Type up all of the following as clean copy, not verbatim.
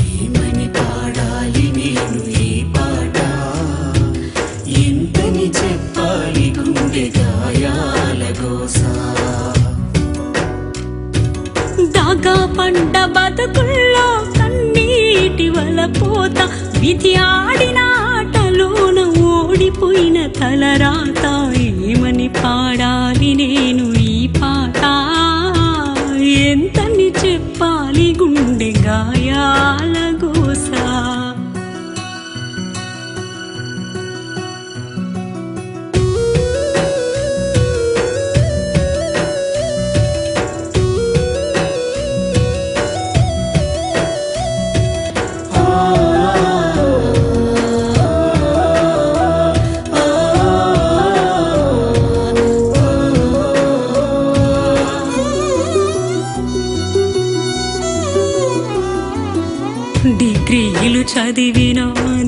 ఏమని పాడాలి నేను ఈ పాట, ఎంతని చెప్పాలి గుండె గాయాల గోస. దాగా పండ బతుకుల్లో కన్నీటి వలపోత, విధి ఆడిన ఆటలోన ఓడిపోయిన తలరాత. ఏమని పాడాలి నేను ఈ పాట, ఎంతని చెప్పాలి గుండె గాయాల గోస. డిగ్రీలు చదివిన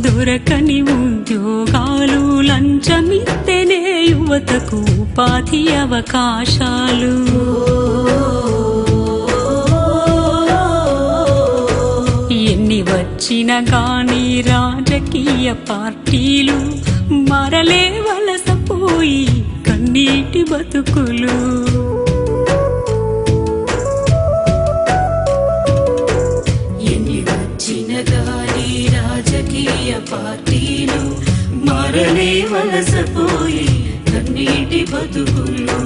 దొరకని ఉద్యోగాలు, లంచమిత్తేనే యువతకు ఉపాధి అవకాశాలు. ఎన్ని వచ్చిన గాని రాజకీయ పార్టీలు, మరలే వలసపోయి కన్నీటి బతుకులు. రాజకీయ పార్టీలు మరలే వలసపోయి కన్నీటి బతుకులు.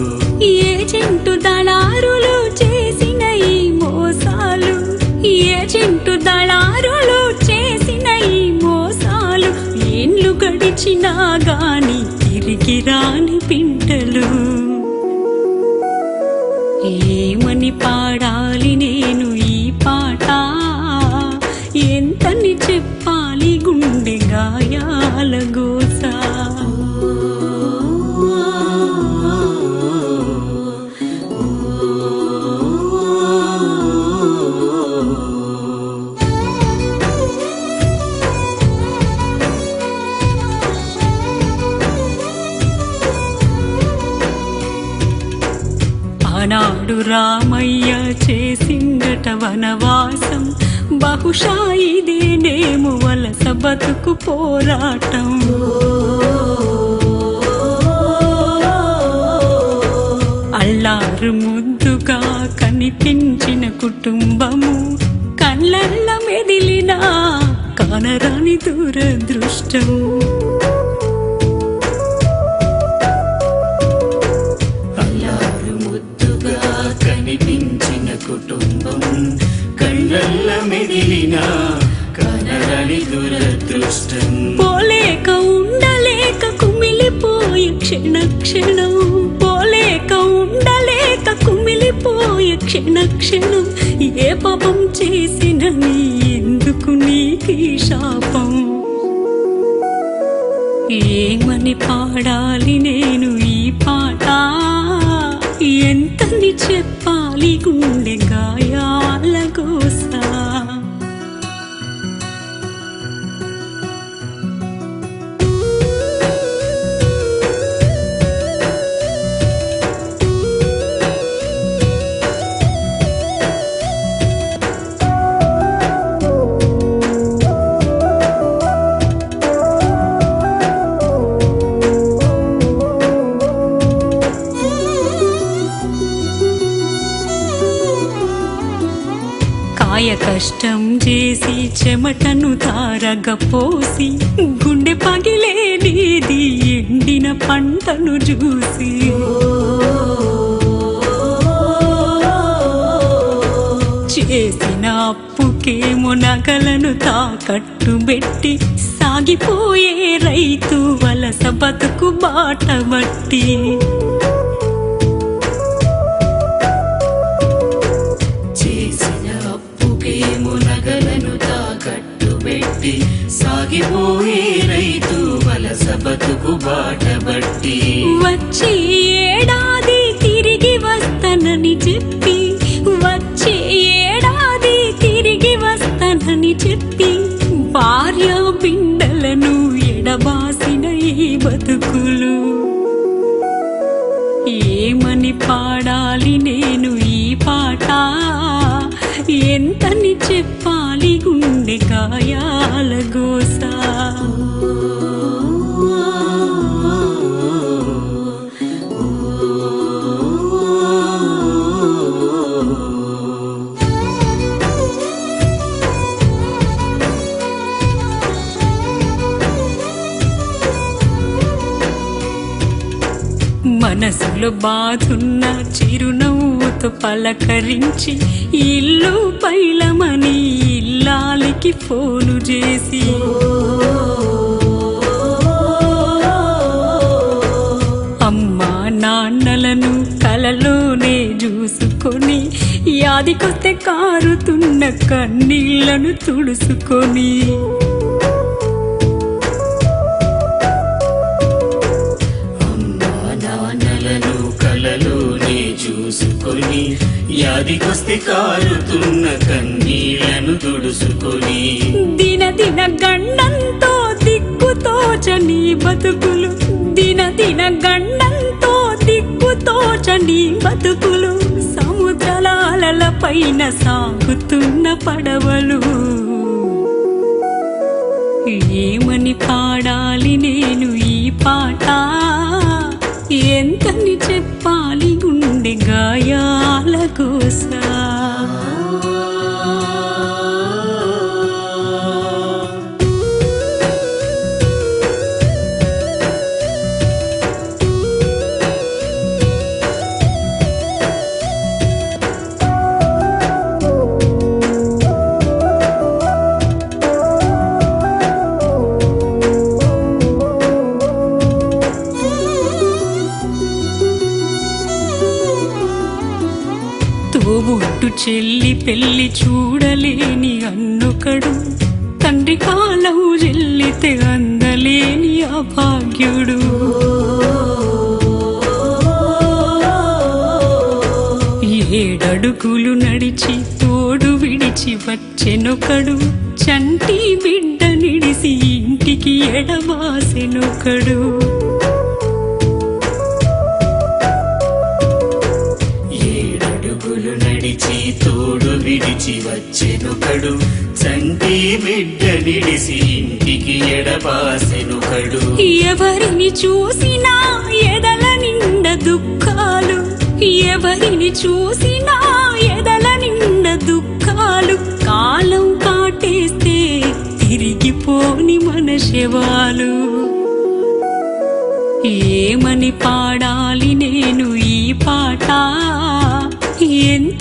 ఏజెంటు దళారులు చేసిన ఈ మోసాలు, ఏజెంటు దళారులు చేసిన ఈ మోసాలు. ఏండ్లు గడిచినా గాని తిరిగి రాని పింటలు. ఏమని పాడాలి నేను ఈ పాట, ఎంతని చెప్పాలి గుండె గాయాల గోస. ఆనాడు రామయ్య చేసిందట వనవాసం, బహుశా ఇదేనేమో వలస బతుకు పోరాటం. అల్లారు ముద్దుగా కనిపించిన కుటుంబము, కళ్ళల్ల మెదిలిన కానరాని దురదృష్టం. కనిపించిన కుటుంబం, కళ్ళల్ల మెదిలిన కనరని దురదృష్టం. పోలేక ఉండలేక కుమిలిపోయే క్షణ క్షణం, పోలేక ఉండలేక కుమిలిపోయే క్షణ క్షణం. ఏ పాపం చేసిన నీ ఎందుకు నీకీ శాపం. ఏమని పాడాలి నేను ఈ పాట, ఎంతని చెప్పాలి గుండె గాయాల గోస. కాయ కష్టం చేసి చెమటను తారగపోసి, గుండె పగిలేనిది ఎండిన పంటను చూసి. చేసిన అప్పుకేమో నగలను తాకట్టు పెట్టి, సాగిపోయే రైతు వలస బతుకు బాట బట్టి. సాగిపోయే రైతు వలస బతుకు బాట బట్టి. వచ్చే ఏడాది తిరిగి వస్తానని చెప్పి, వచ్చే ఏడాది తిరిగి వస్తానని చెప్పి, భార్య బిడ్డలను ఎడబాసిన ఈ బతుకులు. ఏమని పాడాలి నేను ఈ పాట, ఎంతని చెప్పాలి గుండె గాయాల గోసా. మనసులో బాధున్న చిరునవ్వుతో పలకరించి ఇల్లు పైలమని ఇల్లాలికి ఫోను చేసి అమ్మా నాన్నలను కలలోనే చూసుకొని యాదికొస్తే కారుతున్న కన్నీళ్లను తుడుసుకొని కలలోనే చూసుకొని యాదికొస్తే కారుతున్న కన్నీళ్లను తుడుసుకొని దిన దిన గండంతో దిక్కుతోచని బతుకులు, దిన దిన గండంతో దిక్కుతోచని బతుకులు, సముద్రాల పైన సాగుతున్న పడవలు. ఏమని పాడాలి నేను ఈ పాట, ఎంతని చెప్పాలి గుండె గాయాల గోసా. తోబుట్టు చెల్లి పెళ్లి చూడలేని అన్నొకడు, తండ్రి కాలం చెల్లితే అందలేని అభాగ్యుడు. ఏడడుగులు నడిచి తోడు విడిచి వచ్చెనొకడు, చంటి బిడ్డ నిడిసి ఇంటికి ఎడబాసెనొకడు. నడిచి తోడు విడిచి వచ్చెనొకడు, చంటి బిడ్డ నిడిసి ఇంటికి ఎడబాసెనొకడు. ఎవరిని చూసినా ఎదల నిండ దుఃఖాలు, ఎవరిని చూసినా ఎదల నిండ దుఃఖాలు, కాలం కాటేస్తే తిరిగిపోని మన శవాలు. ఏమని పాడాలి నేను ఈ పాట, ఎంత